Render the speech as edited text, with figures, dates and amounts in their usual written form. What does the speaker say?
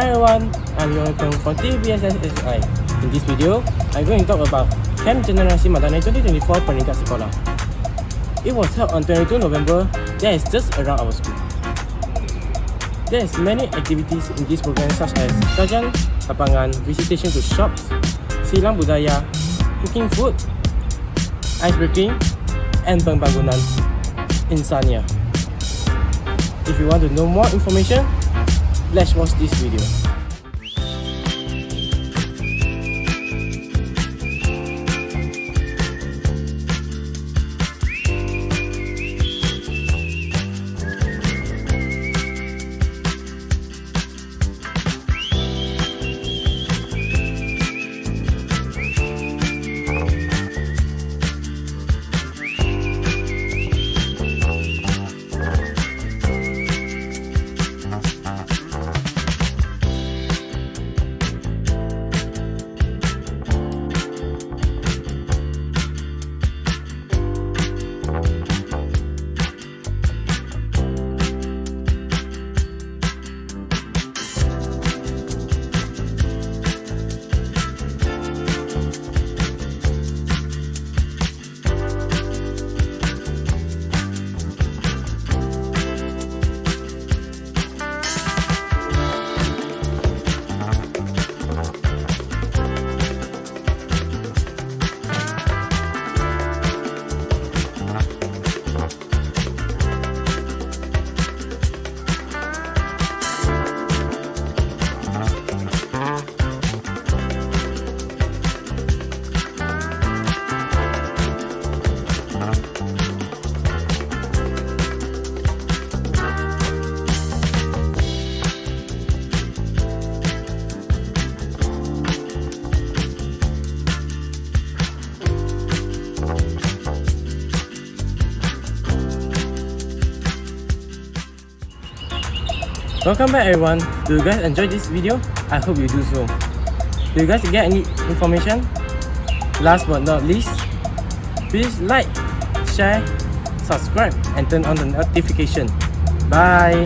Hi everyone, I'm Kem from TVPSS SXI. In this video, I'm going to talk about Kem Generasi Madani 2024 peringkat sekolah. It was held on 22 November, that is just around our school. There is many activities in this program such as Jajan, lapangan, visitation to shops, silang budaya, cooking food, ice breaking, and pembangunan insania. If you want to know more information, let's watch this video. Welcome back everyone. Do you guys enjoy this video? I hope you do so. Do you guys get any information? Last but not least, please like, share, subscribe and turn on the notification. Bye!